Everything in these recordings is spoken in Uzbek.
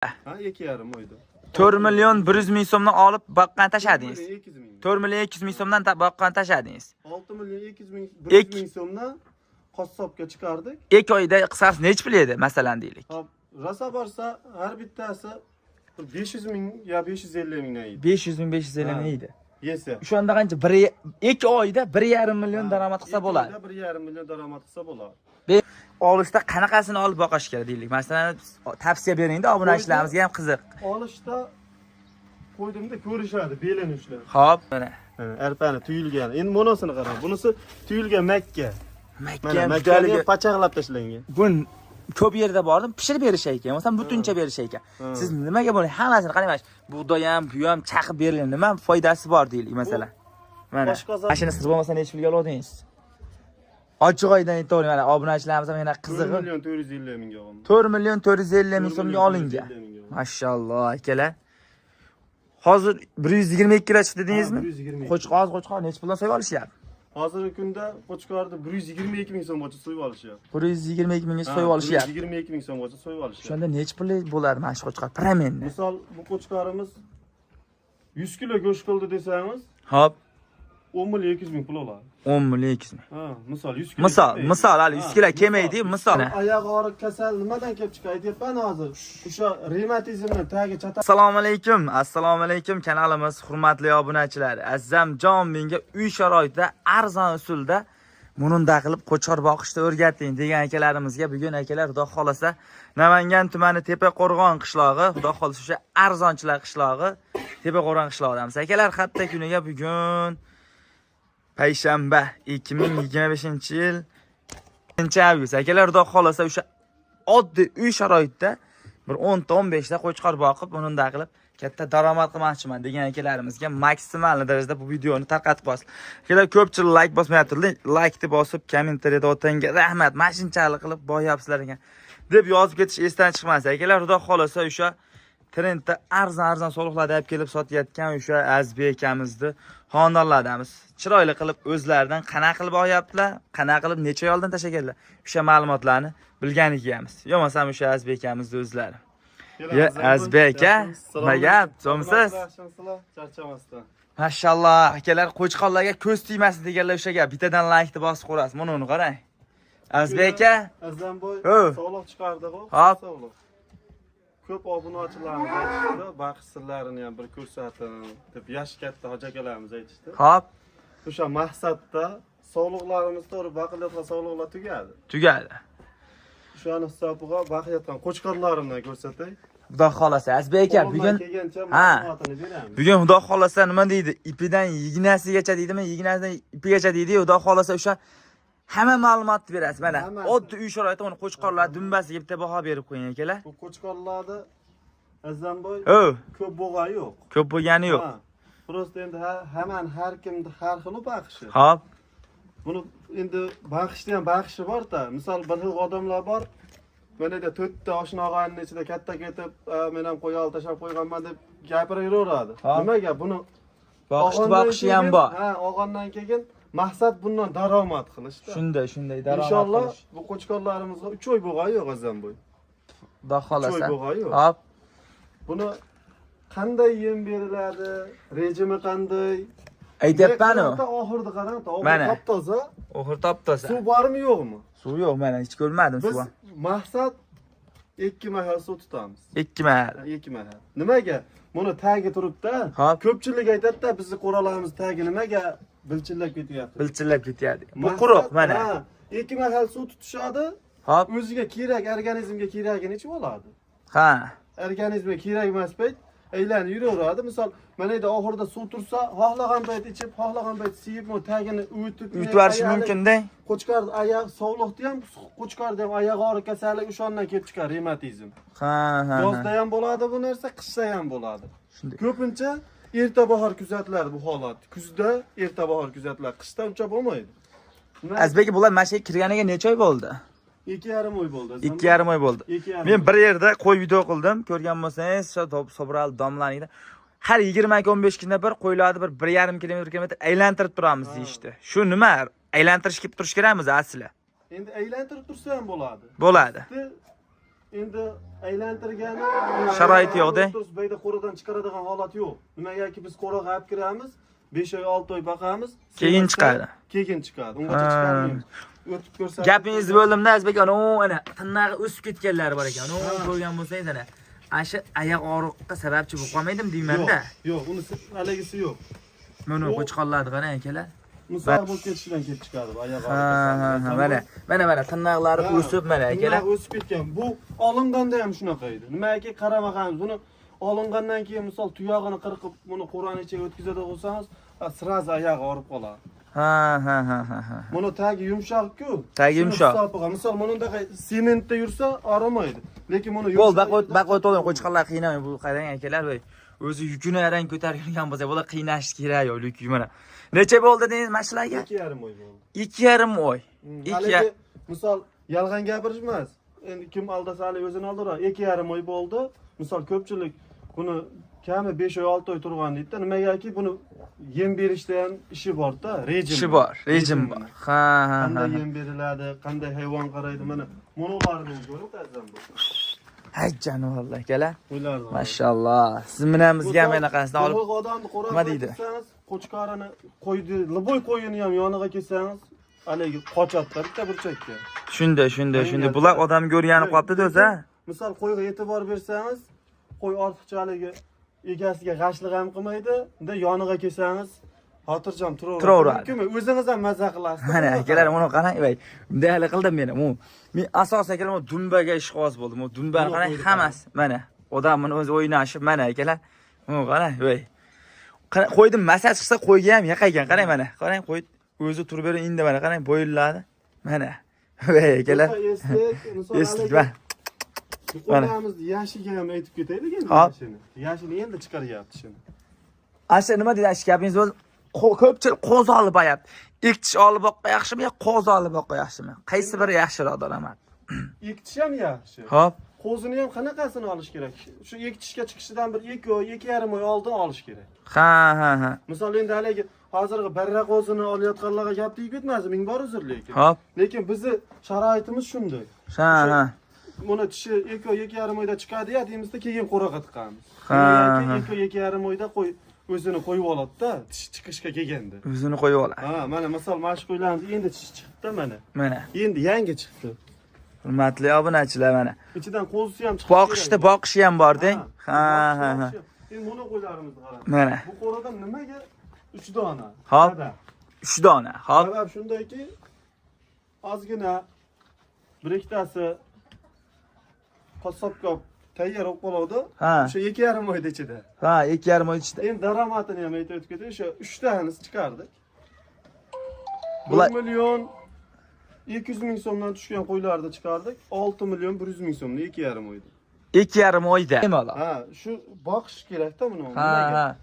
Ha, 2,5 oyda. 4 million 100 ming so'mdan olib boqqan tashladingiz. 200 ming. 4 million 200 ming so'mdan boqqan tashladingiz. 6 million 200 ming 100 ming so'mdan qassobga chiqardik. 2 oyda qisqasi necha pul edi, masalan deylik. Hop, rosa borsa har bittasi 500 ming yo 550 mingdan edi. 500 ming 550 ming edi. Yesa. O'shanda qancha 2 oyda 1,5 million daromad qilsa bo'ladi. 1,5 million daromad qilsa bo'ladi. Olishda qanaqasini olib boqish kerak deylik. Masalan, tavsiya bering-da, obunachilarimizga ham qiziq. Olishda qo'ydimda ko'rishadi belanishlar. Xo'p, mana. Arpani tuyilgan. Endi monosini qarang. Bunisi tuyilgan makka. Makka makkani pachaqlab tashlangan. Bu ko'p yerda bordim, pishirib berishar ekan, masalan, butuncha berishar ekan. Siz nimaga buni hammasini qarang, bug'doy ham, bu ham chaqib berilgan, nima foydasi bor deylik, masalan. Mana. Mashina siz bo'lmasa necha pulga olodingiz? Ochiq oydan aytavering, mana obunachilarimiz ham yana qizig'i. 4 million 450 mingga oldim. 4 million 450 ming so'mga olingan. Mashalloh, akalar. Hozir 122 kilo chiqdi dedingizmi? 120. Qo'chqor necha puldan so'yib olishyapti? Hozirgi kunda qo'chqorni 122 ming so'mgacha so'yib olishyapti. 122 mingga so'yib olishyapti. 122 ming so'mgacha so'yib olishyapti. Shunda necha pul bo'lar mana shu qo'chqor? Pramenni. Misol bu qo'chqorimiz 100 kilo go'sht qildi desangiz, Hop, 10 million 200 ming pul oladi. 10 million 200 ming. Ha, misol 100 kilo. Misol, hali 100 kilo kelmaydi, misol. Oyoq og'riq kasal nimadan kelib chiqadi deyapman hozir. O'sha revmatizmni tagi chata. Assalomu alaykum kanalimiz hurmatli obunachilar. Azzamjon menga uy sharoitida arzon usulda mununda qilib qo'chqor boqishni o'rgating degan akalarimizga bugun akalar xudo xolasa Namangan tumani Tepaqo'rg'on qishlog'i, xudo xolasa o'sha arzonchilar qishlog'i, Tepaqo'rg'on qishlog'idamiz. Akalar xatta kuniga bugun payshanba 2025-yil 1-avgust. Akalar xudo xolasa o'sha oddiy uy sharoitida bir 10 ta 15 ta qo'chqor boqib, ununda qilib katta daromad qilmoqchiman degan akalarimizga maksimal darajada bu videoni tarqatib qo'yasiz. Akalar ko'pchilik like bosmayapti. Like deb bosib, kommentariyada o'tanga rahmat, mana shunchalik qilib boyapsizlar ekan deb yozib ketish esdan chiqmas. Akalar xudo xolasa o'sha trendda arzon soliqlarda olib kelib sotayotgan o'sha Azbek akamizni xonadonlardamiz. Chiroyli qilib o'zlaridan qanaqa qilib olyaptilar, qanaqa qilib necha oy oldin tashaganlar. O'sha ma'lumotlarni bilganligimiz. Yo'masam o'sha Azbek akamizni o'zlari. Ya Azbek aka, nimaga so'msiz? Charchamasdan. Mashalloh, akalar qo'chqorlarga ko'z tegmasin deganlar o'sha gap. Bittadan like deb bosib qo'yasiz. Mana uni qarang. Azbek aka, Azamboy sog'liq chiqardi-ku. Sog'liq. Ko'p obunachilarimiz aytishdi, baxt sirlarini ham bir ko'rsatin deb yosh katta hoji akalarimiz aytishdi. Xo'p. O'sha maqsadda sog'liqlarimiz to'g'ri baqilayotgan sog'liqlar tugadi. Tugadi. O'shani hisobiga baqilayotgan qo'chqorlarimni ko'rsatay. Xudo xolasa Azbek aka bugun bugun xudo xolasa nima deydi? Ipidan yignasigacha deydimi? Yignasidan ipigacha deydi. Xudo xolasa o'sha hamma ma'lumotni berasiz. Mana oddiy uy sharoitida uni qo'chqorlar dumbasiga bitta baho berib qo'ying akalar. Bu qo'chqorlarda Azamboy ko'p bo'lgani yo'q. Ko'p bo'lgani yo'q. Prosta endi har kimni har xil baqishi. Xo'p. Buni endi baqishda ham baqishi bor-da. Misol bir xil odamlar bor. Mana da 4 ta oshna og'ayning ichida katta ketib, men ham qo'yal tashab qo'yganman deb gapiraveradi. Nimaga buni Boqishi ham bor. Ha, og'andan keyin maqsad bundan daromad qilishda. Shunday daromad. Inshaalloh bu qo'chqorlarimizga 3 oy bo'lgani yo'q Azamboy. Xudo xolasa. Hop. Buni qanday yem beriladi? Rejimi qanday? Aytayapman-ku. Oxirida qarang, top-toza. Oxir top-toza. Suv bormi, yo'qmi? Suv yo'q, mana hech ko'rmadim suv. Maqsad 2 mahal suv tutamiz. 2 mahal. 2 mahal. Nimaga? Buni tagi turibdi. Ko'pchilik aytadi-da, bizni qo'ralarimiz tagi nimaga bilchillab ketyapti. Bilchillab ketyapti. Bu quruq mana. 2 mahal suv tutishadi. Hop. O'ziga kerak, organizmga kerakini ichib oladi. Ha. Organizmga kerak emas payt aylanib yuraveradi. Misol, mana edi oxirida suv tursa, xohlagan payt ichib, xohlagan payt siyib, tagini uyutib yuborish mumkin-da. Qo'chqor oyoq sog'liqda ham, qo'chqorda ham oyoq og'riq kasalligi o'shandan kelib chiqadi, revmatizm. Ha. Yozda ham bo'ladi bu narsa, qishda ham bo'ladi. Ko'pincha erta bahor kuzatiladi bu holat. Kuzda erta bahor kuzatiladi, qishda uncha bo'lmaydi. Azbek bular mashaga kirganiga necha oy bo'ldi? 2,5 oy bo'ldi. 2,5 oy bo'ldi. Men bir yerda qo'y video qildim. Ko'rgan bo'lsangiz, Sobral domlanida har 20-15 kunda bir qo'ylarni bir 1,5 kilometr aylantirib turamiz deyishdi. Shu nima? Aylantirish kelib turish kerakmi asli? Endi aylantirib tursa ham bo'ladi. Bo'ladi. endi aylantirgani Sharoiti yo'q-da. Bayda qo'radan chiqaradigan holat yo'q. Nimagaki biz qo'raga olib kiramiz, 5 oy 6 oy boqamiz, Keyin chiqadi. Keyin chiqadi. Ungacha chiqarmaymiz. O'tib ko'rsatib. Gapingizni bo'ldimda Azbek ana ana tinnag'i o'sib ketganlari bor ekan. Ko'rgan bo'lsangiz ana asha oyoq og'riqqa sababchi bo'lib qolmaydim deyman-da. Yo'q, uni haligisi yo'q. Mana qo'chqonlarni qarang akalar. Musal bo'lib ketishidan kelib chiqadi oyoq Mana tinnaqlari o'sib mana akalar. O'sib ketgan. Bu olinganda ham shunaqa edi. Nimaga qaramag'anmiz? Buni olingandan keyin misol tuyog'ini qirqib, buni qo'rani ichiga o'tkazadi bo'lsangiz, sraz oyoq og'rib qoladi. Ha. Buni tagi yumshoq-ku. Tagi yumshoq. Misol bundaqa sementda yursa arimaydi. Lekin buni Qo'l baqot o'yin qo'chqonlar qiynamay bu qarang akalar voy. O'zi yukini arang ko'tarib yurgan bo'lsa, bular qiynash kerak yo, yuk mana. Necha bo'ldi deysiz mashinaga? 2,5 oy bo'ldi. 2,5 oy. Misol yolg'on gapirish emas. Endi kim aldasa hali o'zini oldirar. 2,5 oy bo'ldi. Misol ko'pchilik buni kami 5 oy 6 oy turgan deydi-da. Nimagaki buni yem berishda ham ishi bor-da, rejim. Ishi bor, rejim bor. Ha. Qanday yem beriladi, qanday hayvon qaraydi, mana monolarni ko'rib ta'zam bu. Hay janob akalar. O'ylardi. Mashalloh. Siz bilan bizga ham anaqasidan olib odamni qo'rab nima deydi? Qo'chqorini qo'ydi, liboy qo'yini ham yoniga kelsangiz, haligi qochadi bitta burchakka. Shunday. Bular odam ko'rgani qolibdi-da o'zi. Misol qo'yga e'tibor bersangiz, qo'y ortiqchaligi egasiga g'ashlik ham qilmaydi, unda yoniga kelsangiz xotirjam turaveradi. O'zingiz ham maza qilasiz. Mana akalar, buni qarang, voy. Bunday hali qildim men. Men asosan akalar, dumbaga ishqoz bo'ldim. Dumbani qarang, hammasi. Mana odamning o'zi o'ynashib, mana akalar. Qarang, voy. Qo'ydim, masaj qilsa qo'yga ham yaqaygan. Qarang mana. Qarang, qo'y o'zi turib berib endi mana qarang, bo'yinladi. Mana. Voy akalar. Eslik va. Qo'yamizni yashiga ham aytib ketaylik endi mashina. Yashini endi chiqaryapti shuni. Asha nima deydi ash gapingiz bo'ldi? Ko'pchilik qo'z olib boyapti. Iktish olib boqqa yaxshimi yo qo'z olib boqqa yaxshimi? Qaysi biri yaxshiroq daraman? Iktish ham yaxshi. Xo'p. Qo'zini ham qanaqasini olish kerak? Shu ekitishga chiqishidan bir 2 oy, 2,5 oy oldin olish kerak. Ha. Misol endi haligi hozirgi barra qo'zini olayotganlarga gap tegib ketmas, ming bor uzr lekin. Xo'p. Lekin bizni sharoitimiz shunday. Ha. Buni tishi 2 oy, 2,5 oyda chiqadi-ya deymizda, keyin qo'raqa tiqamiz. Keyin 2 oy, 2,5 oyda qo'y o'zini qo'yib oladi-da, tish chiqishga kelganda. O'zini qo'yib oladi. Ha, mana misol mashq qo'ylarimiz endi tish chiqdi mana. Mana. Endi yangi chiqdi. Hurmatli obunachilar mana. Ichidan qo'zisi ham chiqdi. Boqishi ham bor-deng. Ha. Endi buni qo'ylarimizni qarang. Mana. Bu qo'radan nimaga 3 dona? Hop. 3 dona. Hop. Sabab shundayki, ozgina bir ikkitasi qassobga tayyor bo'lib qoladi. O'sha 2,5 oyda ichida. Ha, 2,5 oy ichida. Endi daromadini ham aytib o'tib ketay, o'sha 3 tanani chiqardik. Bular 1 million 200 ming so'mdan tushgan qo'ylarni chiqardik. 6 million 100 ming so'mni 2,5 oyda. 2,5 oyda. Ha, shu boqish kerak-da buni. Ha.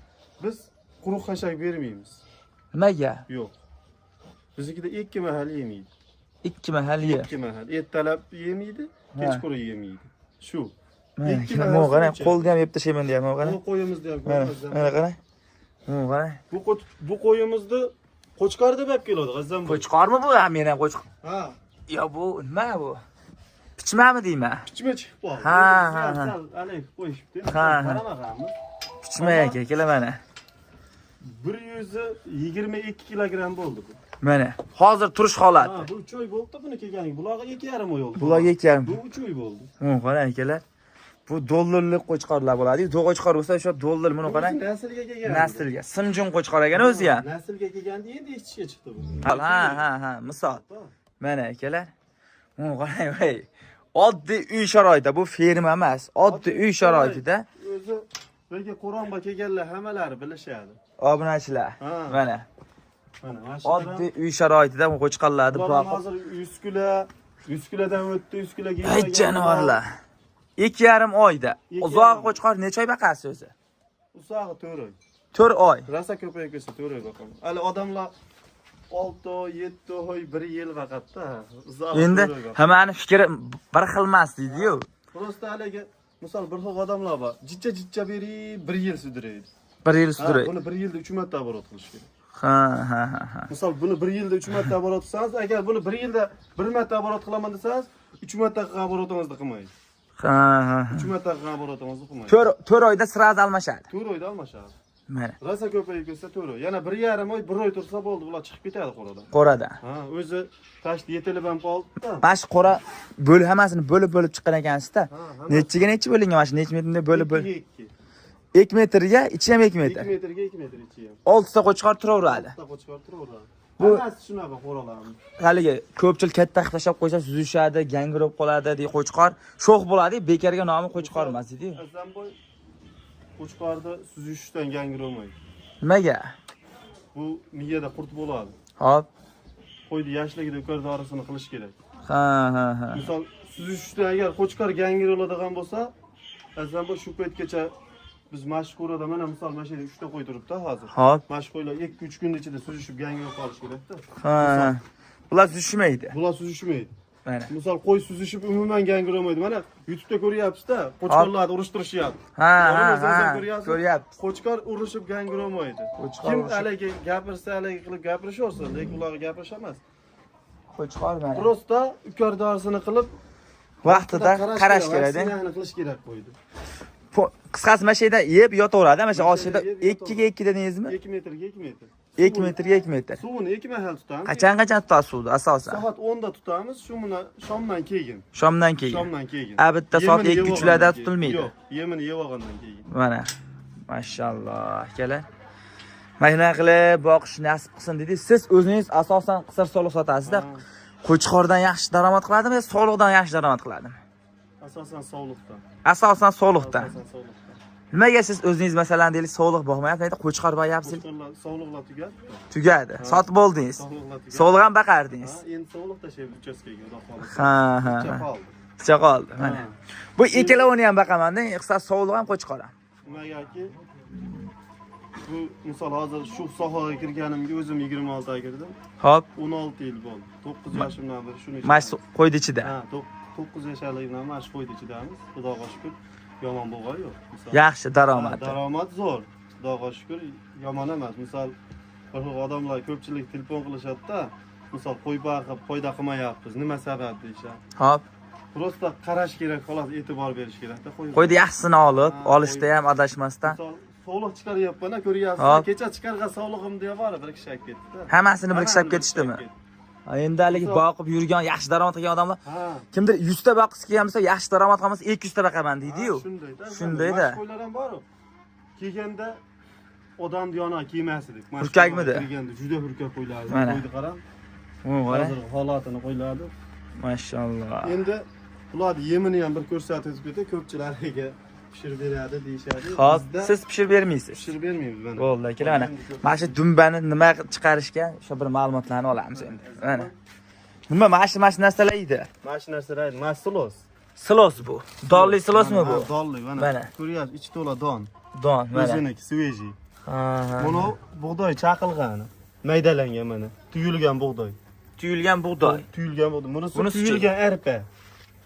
Biz quruq xashak bermaymiz. Nimaga? Yo'q. Biznikida 2 mahal yemaydi. 2 mahal yer. 2 mahal. Ertalab yemaydi, kechqurun yemaydi. Shu. Mana qarang, qo'lda ham yeb tashlayman deyapman, qarang. Bu qo'yimizni ham ko'rmazdan. Mana qarang. Qarang. Bu qo'yimizni qo'chqor deb olib keladi, g'azzam bu. Qo'chqormi bu? Ha, men ham qo'chqor. Ha. Yo, bu nima bu? Pichmami deyman? Pichma chiqib qoldi. Ha. Alay qo'yishibdi. Ha. Qaramag'anmiz. Pichma aka, kela mana. 122 kilogramm bo'ldi bu. Mana. Hozir turish holati. Ha, bu 3 oy bo'ldi buni kelganiga. Bularga 2,5 oy oldi. Bularga 2,5. Bu 3 oy bo'ldi. Qarang akalar. Bu dollarlik qo'chqorlar bo'ladi. Qo'chqor bo'lsa o'sha dollar buni qarang. Naslga kelgan. Naslga. Simjun qo'chqor ekan o'zi ham. Naslga kelganda endi eshitishga chiqdi bu. Ha, misol. Mana akalar. Qarang, voy. Oddiy uy sharoitida, bu ferma emas. Oddiy uy sharoitida. O'zi birga Qur'onga kelganlar hammalari bilishadi. Obunachilar. Mana. Mana Oddiy uy sharoitida bu qo'chqorlarni boqib. Hozir 100 kilo, 100 kilodan o'tdi, 100 kiloga Ey jonivorlar. 2,5 oyda. Uzoq qo'chqor necha oy baqasiz o'zi? Uzog'i 4 oy. 4 oy. Rasa ko'payib ketsa 4 oy boqamiz. Hali odamlar 6 oy, 7 oy, 1 yil vaqtda. Endi hammani fikri bir xil emas deydi-yu. Prosta haligi misol bir xil odamlar bor. Jicha berib 1 yil sudraydi. 1 yil sudraydi. Buni 1 yilda 3 marta oborot qilish kerak. Ha. Misol buni 1 yilda 3 marta oborot qilsangiz, agar buni 1 yilda 1 marta oborot qilaman desangiz, 3 marta oborotingizni qilmaydi. Ha, ha. 3 metr qilgan bo'ratamiz o'qimaydi. 4 oyda sirasi almashadi. 4 oyda almashadi. Mana. Rosa ko'payib ketsa 4 oy. Yana 1,5 oy, 1 oy tursa bo'ldi, bular chiqib ketadi qo'radan. Qo'rada. Ha, o'zi tashdi yetilib ham qoldi-da. Bash qora hammasini bo'lib chiqqan ekansiz-da. Necha bo'lingan mana shu necha metrda bo'lib. 2 metrga, ichi ham 2 metr. 2 metrga 2 metr ichi ham. 6 ta qo'chqor turaveradi. 6 ta qo'chqor turaveradi. Bu hammasi shunaqa qo'ralarimiz. Haligi ko'pchilik katta qilib tashlab qo'ysa suzishadi, gangirib qoladi deydi qo'chqor. Sho'x bo'ladi, bekarga nomi qo'chqor emas deydi. Azamboy qo'chqorda suzishdan gangiramaydi. Nimaga? Bu miyada qurt bo'ladi. Hop. Qo'yni yoshligida ukar dorisini qilish kerak. Ha. Misol suzishda agar qo'chqor gangiroladigan bo'lsa, azamboy shu paytgacha biz mashhurada mana misol mana shu 3 ta qo'y turibdi hozir. Hop. Mashhurlar 2-3 kun ichida suzishib gangirib qolish kerak-da. Ha. Bular suzishmaydi. Bular suzishmaydi. Mana. Misol qo'y suzishib umuman gangiramaydi. Mana YouTube'da ko'ryapsiz-da, qo'chqorlarni urishtirishyapti. Ha. Ko'ryapsiz. Qo'chqor urishib gangiramaydi. Kim haligi gapirsa haligi qilib gapirishaversa, lekin ularga gapirish emas. Qo'chqor mana. Prosta ukar dorisini qilib vaqtida qarash kerak-da. Vaksinalarni qilish kerak qo'ydi. Qisqasi mana shu yerda yeb yotaveradi, mana shu oshida 2 ga 2 dedingizmi? 2 metrga 2 metr. 2 metrga 2 metr. Suvini 2 mahal tutamiz. Qachon tutasiz suvni asosan? Soat 10 da tutamiz, shu mana shomdan keyin. Shomdan keyin. Shomdan keyin. A bitta soat 2-3 larda tutilmaydi. Yo'q, yemini yeb olgandan keyin. Mana. Mashalloh, akalar. Mana qilib boqish nasib qilsin dedi. Siz o'zingiz asosan qisir soliq sotasiz-da. Qo'chqordan yaxshi daromad qiladimi yo soliqdan yaxshi daromad qiladimi? Asosan soliqdan. Asosan soliqdan. Asosan soliqdan. Nimaga siz o'zingiz masalan deylik soliq boqmayapsiz, qo'chqor boqyapsiz? Soliqlar tugadi. Tugadi. Sotib oldingiz. Soliqlar tugadi. Soliq ham baqardingiz. Endi soliq tashlab uchastkega xudo xolisa. Ha. Picha qoldi. Mana. Bu ikkalovini ham baqaman-da, iqtisod soliq ham qo'chqor ham. Nimagaki bu misol hozir shu sohaga kirganimga o'zim 26 ga kirdim. Hop. 16 yil bo'ldi. 9 yoshimdan beri shuni Mash qo'ydi ichida. Ha, 9 yoshligimdan mana shu qo'ydi ichidamiz. Xudoga shukr. Yomon bo'lgan yo'q. Yaxshi daromad. Daromad zo'r. Xudoga shukr, yomon emas. Misol bir xil odamlar ko'pchilik telefon qilishadi-da. Misol qo'y boqib, foyda qilmayapmiz. Nima sabab deyshadi. Hop. Prosta qarash kerak, xolos e'tibor berish kerak-da. Qo'ydi yaxshisini olib, olishda ham adashmasdan. Misol soliq chiqaryapman-a, ko'ryapsiz. Kecha chiqargan solig'im deya bor, bir kishi aytib ketdi-da. Hammasini bir ishlab ketishdimi? Endi haligi boqib yurgan, yaxshi daromad qilgan odamlar kimdir 100 ta boqisi kelsa, yaxshi daromad qilmasa 200 ta baqaman deydi-yu. Shundayda. Shundayda. Qo'ylar ham bor. Kelganda odam yona kiymasdik. Hurkakmidi? Kelganda juda hurkak qo'ylardi. Mana. Qo'yni qarang. Hozir holatini qo'ylardi. Mashalloh. Endi ularni yemini ham bir ko'rsatib ketdi, ko'pchilariga pishirib beradi deyshadi. Hop, siz pishirib bermaysiz. Pishirib bermaymiz mana. Bo'ldi, akalar, mana. Mana shu dumbani nima chiqarishga o'sha bir ma'lumotlarni olamiz endi. Mana. Nima mana shu narsalar edi? Mana shu narsalar silos. Silos bu. Donli silosmi bu? Donli, mana. Ko'ryapsiz, ichi to'la don. Don, mana. O'ziniki, sveji. Buni bug'doy chaqilgan, maydalangan mana. Tuyulgan bug'doy. Tuyulgan bug'doy. Tuyulgan bug'doy. Bunisi tuyulgan arpa.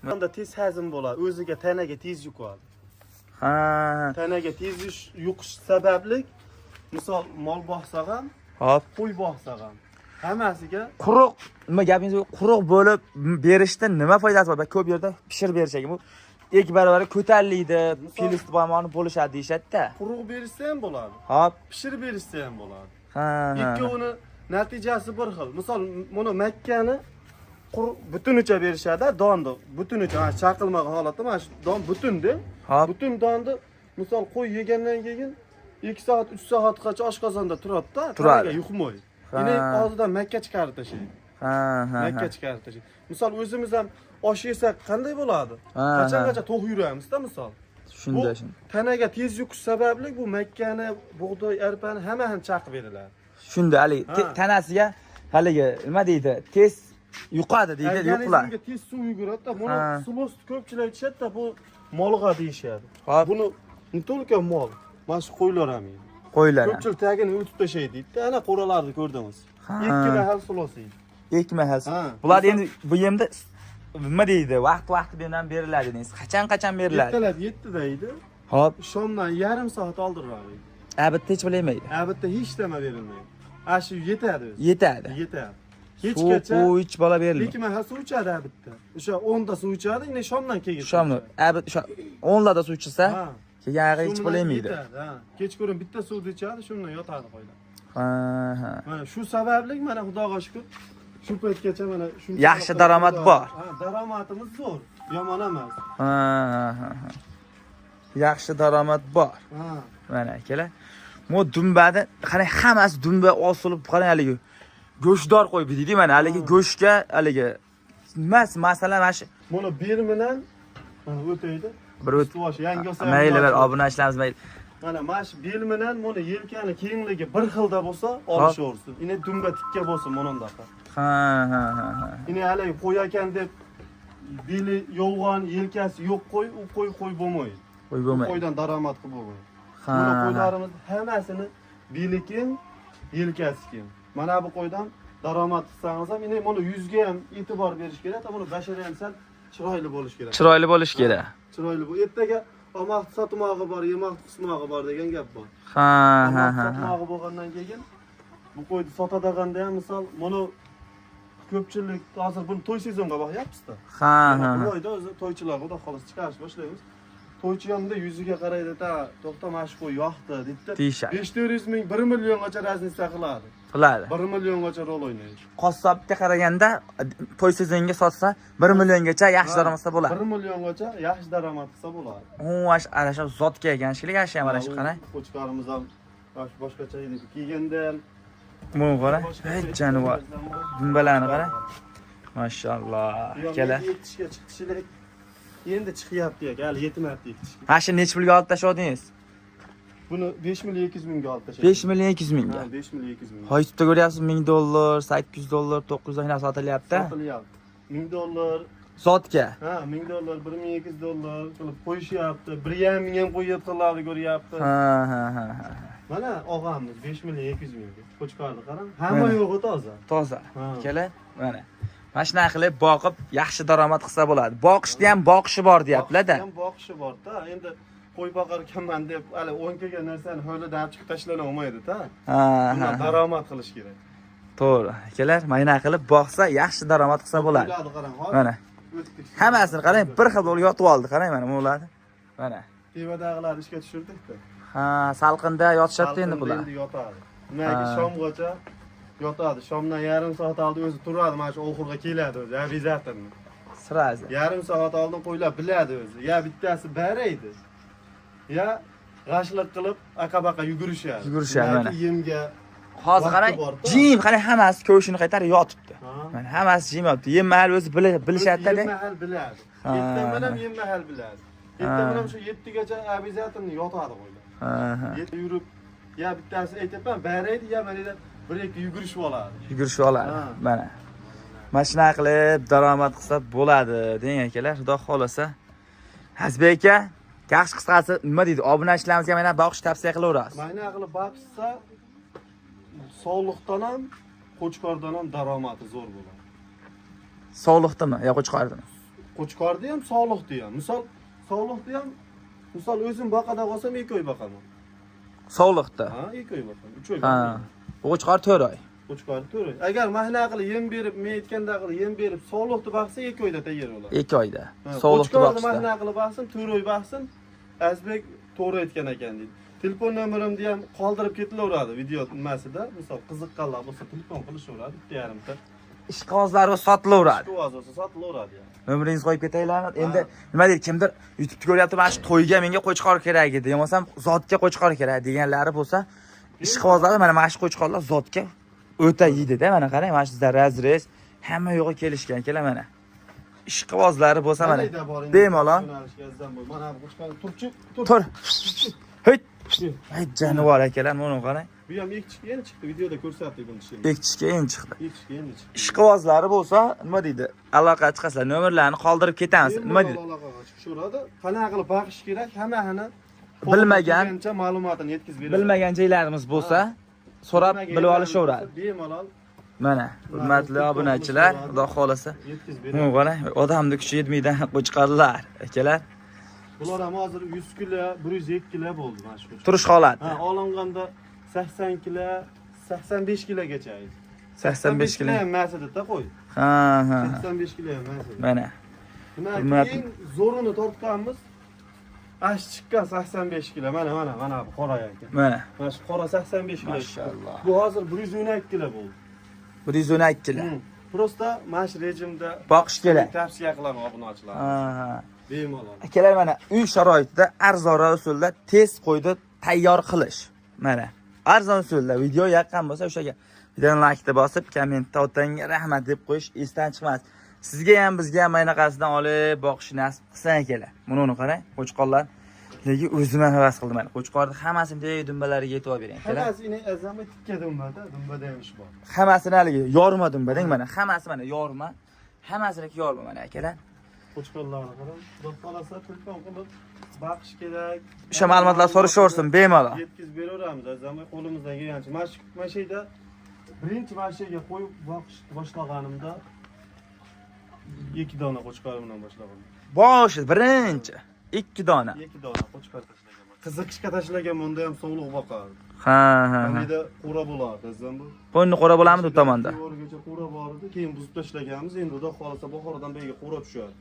Bunda tez hazm bo'ladi, o'ziga tanaga tez yuqadi. Ha. Tanaga tez yuqish sababli misol mol boqsa ham, hop, qo'y boqsa ham hammasiga quruq, nima gapingiz bu? Quruq bo'lib berishda nima foydasi bor? Ko'p yerda pishirib berishadi. Bu ek barobar ko'tariladi, pilist barmog'i bo'lishadi deyshadi-da. Quruq berishsa ham bo'ladi. Hop, pishirib berishsa ham bo'ladi. Ha. Ikkovini natijasi bir xil. Misol, mana makkani butunicha berishadi, donni butunicha, chaqilmagan holatda mana shu don butunda. Butun donni misol qo'y yegandan keyin 2 soat, 3 soatgacha oshqozonda turadi-da, tanaga yuqmaydi. Yine og'zidan makka chiqarib tashlaydi. Makka chiqarib tashlaydi. Misol o'zimiz ham osh yesak qanday bo'ladi? Qachongacha to'q yuramiz-da misol. Shunday. Tanaga tez yuqish sababli bu makkani, bug'doy, arpani hammasini chaqib beriladi. Shunda haligi tanasiga haligi nima deydi? Tez yuqadi deydi, yuqlar. Organizmga tez suv yuguradi-da. Buni silos ko'pchilik aytishadi-da, bu molg'a deyshadi. Buni ne только mol, mana shu qo'ylar ham yeydi. Qo'ylar. Ko'pchilik tagini o'tib tashlaydi deydi. Ana qo'ralarni ko'rdingiz. 2 mahal silos yeydi. 2 mahal. Bular endi bu yemda nima deydi? Vaqt bilan beriladi deysiz. Qachon beriladi? Ertalab 7 da edi. Hop. Shomdan yarim soat oldinroq edi. Bitta hech bo'lamaydi. Bitta hech nima berilmaydi. Shu yetadi o'zi. Yetadi. Yetadi. Kechgacha. Suv iç bola berilmaydi. Lekin men suv ichadi bitta. O'sha 10 ta suv ichadi, endi shomdan keyin. Shomni, o'sha 10 larda suv ichsa, Ha. keyin ayog'i ichib bo'lmaydi. Ha. Kechqurun bitta suvni ichadi, shundan yotadi qo'ylar. Ha. Mana shu sababli mana Xudoga shukr, shu paytgacha mana shuncha Yaxshi daromad bor. Ha, daromadimiz zo'r, yomon emas. Ha. Yaxshi daromad bor. Ha. Mana akalar. Mo dumbani, qani hammasi dumba osilib, qani haligi go'shtdor qo'yib deydi, mana haligi go'shtga haligi masalan mana shu Buni bir bilan mana o'taydi. bir yangi olsa. mayli bir obunachilarimiz mayli. Mana shu bel bilan buni yelkani kengligi bir xilda bo'lsa, olishaversin. Ine dumba tikka bo'lsin bunundaqa. Ha. Ine haligi qo'y ekan deb beli yolg'on, yelkasi yo'q qo'y, u qo'y bo'lmaydi. Qo'y bo'lmaydi. Qo'ydan daromad qilib bo'lmaydi. Ha. Buni qo'ylarimiz hammasini beli keng, yelkasi keng. Mana bu qo'ydan daromad qilsangiz ham, ine buni yuzga ham e'tibor berish kerak, buni bashara ham sal chiroyli bo'lish kerak. Chiroyli bo'lish kerak. Chiroyli bu. Ertaga omoq sotmog'i bor, yemoq qismog'i bor degan gap bor. Ha. Sotmog'i bo'lgandan keyin bu qo'yni sotadigan ham misol buni ko'pchilik hozir buni to'y sezonga boqyapmiz-da. Ha. Bu oyda o'zi to'ychilar xudo xolos chiqarish boshlaymiz. To'ychi hamda yuziga qaraydi, ta to'xta mash qo'y yoqdi debdi. 500 ming 1 milliongacha raznica qiladi. Qiladi. 1 milliongacha rol o'ynaydi. Qassobga qaraganda to'y sezonga sotsa 1 milliongacha yaxshi daromad bo'ladi. 1 milliongacha yaxshi daromad qilsa bo'ladi. Ana shu zotga ekan shikli yaxshi ham ana shu qana. Qo'chqarimiz ham boshqacha edi. Kelganda Buni qara. Hey jonivor. Dumbalarni qara. Mashalloh. Kela. Yetishga chiqishlar endi chiqyapti aka, hali yetmayapti yetishga. Ha shu necha pulga olib tashladingiz? Buni 5 million 200 mingga olib tashladim. 5 million 200 mingga. Ha, 5 million 200 ming. Ha, YouTube'da ko'ryapsiz $1000, $800, $900 sotilyapti. Sotilyapti. $1000 Zotga. Ha, $1000, $1200 qilib qo'yishyapti. 1.5 ming ham qo'yib qiladi ko'ryapti. Ha. Mana og'amiz 5 million 200 mingga. Qo'chqarni qarang. Hamma yo'g'i toza. Toza. Kela. Mana. Mana shunaqa qilib boqib yaxshi daromad qilsa bo'ladi. Boqishda ham boqishi bor deyaplar-da. Ham boqishi bor-da. Endi qo'y boqar ekanman deb hali 10 kelgan narsani ho'lida olib chiqib tashlana olmaydi-da. Ha. Daromad qilish kerak. To'g'ri. Akalar, mana qilib boqsa yaxshi daromad qilsa bo'ladi. Mana. Hammasini qarang, bir xil bo'lib yotib oldi, qarang mana bularni. Mana. Tevadagilar ishga tushirdik-da. Ha, salqinda yotishadi endi bular. Endi yotadi. Nimaga shomgacha yotadi. Shomdan yarim soat oldin o'zi turadi, mana shu oxirga keladi o'zi, avizatorni. Sirazi. Yarim soat oldin qo'ylar biladi o'zi. Ya bittasi baraydi. Ya g'ashliq qilib aqabaqa yugurishadi. Mana. Yemga Hozir qarang, jim, qarang hammasi ko'shini qaytarib yotibdi. Mana hammasi jim yotibdi. Yem mahal o'zi bilishadi-da. Yem mahal biladi. Ertaman ham yem mahal biladi. Ertaman ham shu 7 gacha avizatorni yotadi qo'ylar. Yetib yurib, ya bittasi aytaman, baraydi, ya mana bir-ikki yugurishib oladi. Yugurishib oladi. Mana. Mana shunaqa qilib daromad qilsa bo'ladi, deng akalar, xudo xolasa. Hazbek aka, yaxshi qisqasi nima deydi? Obunachilarimizga mana boqish tavsiya qilaverasiz. Mana qilib boqsa, sog'liqdan ham, qo'chqordan ham daromadi zo'r bo'ladi. Sog'liqdimi yo qo'chqordimi? Qo'chqorda ham, sog'liqda ham. Misol, sog'liqda ham, misol o'zim boqada qolsam 2 oy boqaman. Sog'liqda. Ha, 2 oy boqaman, 3 oy Ha. boqaman. Qo'chqor 4 oy. Qo'chqor 4 oy. Agar mahna qilib yem berib, men aytganda qilib yem berib, sog'liqda boqsa 2 oyda tayyor bo'ladi. 2 oyda. Sog'liqda boqsa. boqishda. Mahna qilib boqsin, 4 oy boqsin. Azbek to'g'ri aytgan ekan deydi. Telefon nomerimni ham qoldirib ketilaveradi video nimasida. Misol qiziqqanlar bo'lsa telefon qilishaveradi, bitta yarimta. Ish qog'ozlari sotilaveradi. Shu asosida sotilaveradi yani. Nomeringizni qo'yib ketaylarmi? Endi nima deydi, kimdir YouTube'da ko'ryapti, mana shu to'yga menga qo'chqor kerak edi, yo'qmasam zotga qo'chqor kerak deganlari bo'lsa, ish qog'ozlari mana shu qo'chqorlar zotga o'ta yeydi-da. Mana qarang, mana shu sizlar razrez hamma yo'g'i kelishgan, kela mana. Ish qog'ozlari bo'lsa mana bemalol. Mana bu qo'chqor turchi, Tur. Hit. Ay jonivor akalar, mana qarang. Bu ham ekchik endi chiqdi, videoda ko'rsatdik buni ishini. Ekchikka endi chiqdi. Ekchik endi chiqdi. Ish qog'ozlari bo'lsa, nima deydi? Aloqa chiqasizlar, nomerlarni qoldirib ketamiz. Nima deydi? Aloqaga chiqishadi. Qanaqa qilib baqish kerak, hammani bilmagan ma'lumotini yetkazib beradi. Bilmagan joylarimiz bo'lsa, so'rab bilib olishaveradi. Bemalol. Mana, hurmatli obunachilar, xudo xolasa. Mana qarang, odamning kuchi yetmaydigan qo'chqorlar, akalar. Bular ham hozir 100 kilo, 102 kilo bo'ldi mana shu. Turish holati. Ha, olinganda 80 kilo, 85 kilogacha edi. 85 kilo. ham masada qo'y. Ha, ha. 85 kilo ham masada. Mana. Demak, eng zo'rini tortganmiz. Ash chiqqan 85 kilo. Mana bu qora ekan. Mana. Mana shu qora 85 kilo. Mashallah. Bu hozir 112 kilo bo'ldi. 112 kilo. Prosta mash rejimda Boqish kerak. tavsiya qilaman obunachilarga. Ha. Bemalol. Akalar mana uy sharoitida arzon usulda tez qo'ydi tayyor qilish. Mana arzon usulda video yoqqan bo'lsa o'shaga videoni like bosib, kommentda otangga rahmat deb qo'yish esdan chiqmas. Sizga ham bizga ham aynaqasidan olib boqish nasib qilsin akalar. Buni qarang, qo'chqorlar. Lekin o'zim ham havas qildim mana. Qo'chqorni hammasini deb dumbalariga yetib bering akalar. Hammasini azami tikka dumbada ham ish bor. Hammasini haligi yorma dumba deng mana. Hammasi mana yorma. Hammasiniki yorma mana akalar. Qo'chqorlarni qarang. Xudo xolasa telefon qilib baqish kerak. O'sha ma'lumotlar so'rashaversin bemalol. Yetkazib beraveramiz azami qo'limizdan kelgancha. Mashina birinchi mashinaga qo'yib boqish boshlaganimda 2 dona qo'chqor bilan boshladim. Boshi birinchi 2 dona. 2 dona qo'chqor tashlaganman. Qiziqishga tashlaganman, unda ham sog'liq boqardi. Ha, ha. Hamida qura bo'lardi, azam bu. Qo'yni qora bo'lamidi u tomonda? Devorgacha qura bor edi, keyin buzib tashlaganmiz. Endi xudo xolasa bahordan beriga qura tushadi.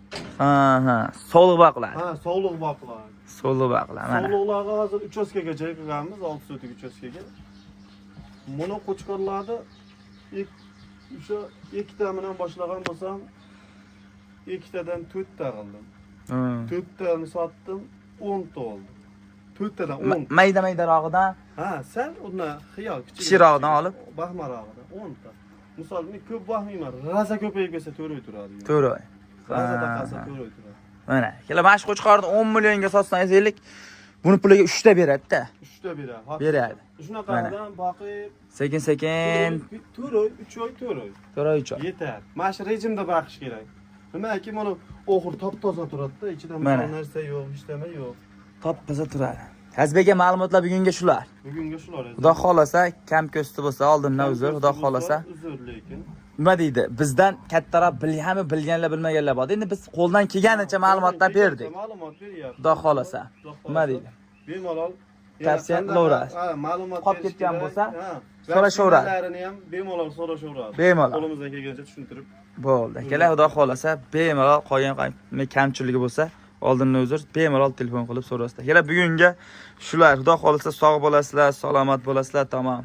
Ha, ha. Sog'liq boqlar. Ha, sog'liq boqlar. Sog'liq boqlar mana. Sog'liqlarga hozir uchastkaga joy qilganmiz, 6 sotik uchastkaga. Buni qo'chqorlarni o'sha 2 ta bilan boshlagan bo'lsam, 2 tadan 4 ta qildim. 4 tani sotdim, 10 ta oldi. 4 tadan 10. Mayda-maydarog'idan, Ha, sen undan xiyol kichikroqdan olib, baxmarog'idan 10 ta. Misol men ko'p baxmayman, raza ko'payib ketsa 4 oy turadi. 4 oy. Razada qolsa 4 oy turadi. Mana, kelar mana shu qo'chqorni 10 millionga sotsangiz, deylik, buni puliga 3 ta beradi-da. 3 ta beradi. Beradi. Shunaqadan boqib, sekin-sekin 4 oy, 3 oy, 4 oy. 4 oy 3 oy. Yetar. Mana shu rejimda baqish kerak. Nimaiki mana oxir top-toza turadi-da, ichida Mana. narsa yo'q, hech nima yo'q. Top-toza turadi. Hazbega ma'lumotlar bugunga shular. Bugunga shular. Xudo xolasa, kam ko'sti bo'lsa, oldindan uzr, xudo xolasa. Uzr lekin. Nima deydi? Bizdan kattaroq bilganlar bilmaganlar bor. Endi biz qo'ldan kelganicha ma'lumotlar berdik. Ma'lumot beryapti. Xudo xolasa. Nima deydi? Bemalol Tavsiya qilaverasiz. Ha, ma'lumot Qolib ketgan bo'lsa, so'rashaveradi. so'rashaveradi. ham bemalol so'rashaveradi. Bemalol. Qo'limizdan kelgancha tushuntirib. Bo'ldi. Akalar, xudo xolasa, bemalol qolgan kamchiligi bo'lsa, oldindan uzr, bemalol telefon qilib so'rasizlar. Akalar, bugunga shular. Xudo xolasa sog' bo'lasizlar, salomat bo'lasizlar, tamom.